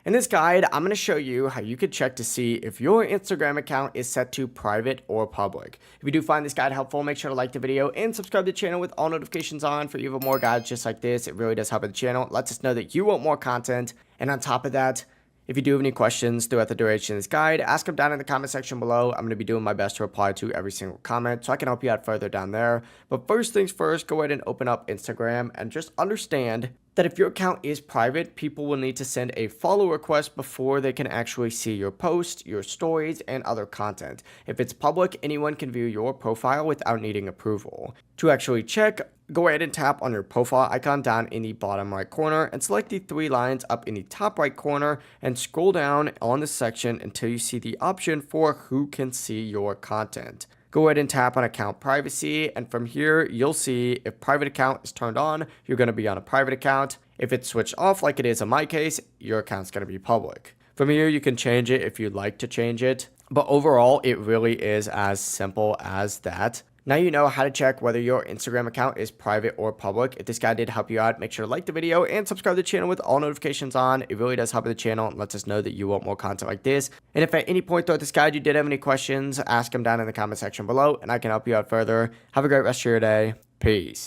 In this guide, I'm going to show you how you could check to see if your Instagram account is set to private or public. If you do find this guide helpful, make sure to like the video and subscribe to the channel with all notifications on for even more guides just like this. It really does help the channel. It lets us know that you want more content. And on top of that, if you do have any questions throughout the duration of this guide, ask them down in the comment section below. I'm going to be doing my best to reply to every single comment so I can help you out further down there. But first things first, go ahead and open up Instagram and just understand that if your account is private, people will need to send a follow request before they can actually see your posts, your stories, and other content. If it's public, anyone can view your profile without needing approval. To actually check, go ahead and tap on your profile icon down in the bottom right corner and select the three lines up in the top right corner and scroll down on the section until you see the option for who can see your content. Go ahead and tap on account privacy, and from here you'll see if private account is turned on, you're going to be on a private account. If it's switched off like it is in my case, your account's going to be public. From here you can change it if you'd like to change it, but overall it really is as simple as that. Now you know how to check whether your Instagram account is private or public. If this guide did help you out, make sure to like the video and subscribe to the channel with all notifications on. It really does help the channel and lets us know that you want more content like this. And if at any point throughout this guide you did have any questions, ask them down in the comment section below and I can help you out further. Have a great rest of your day. Peace.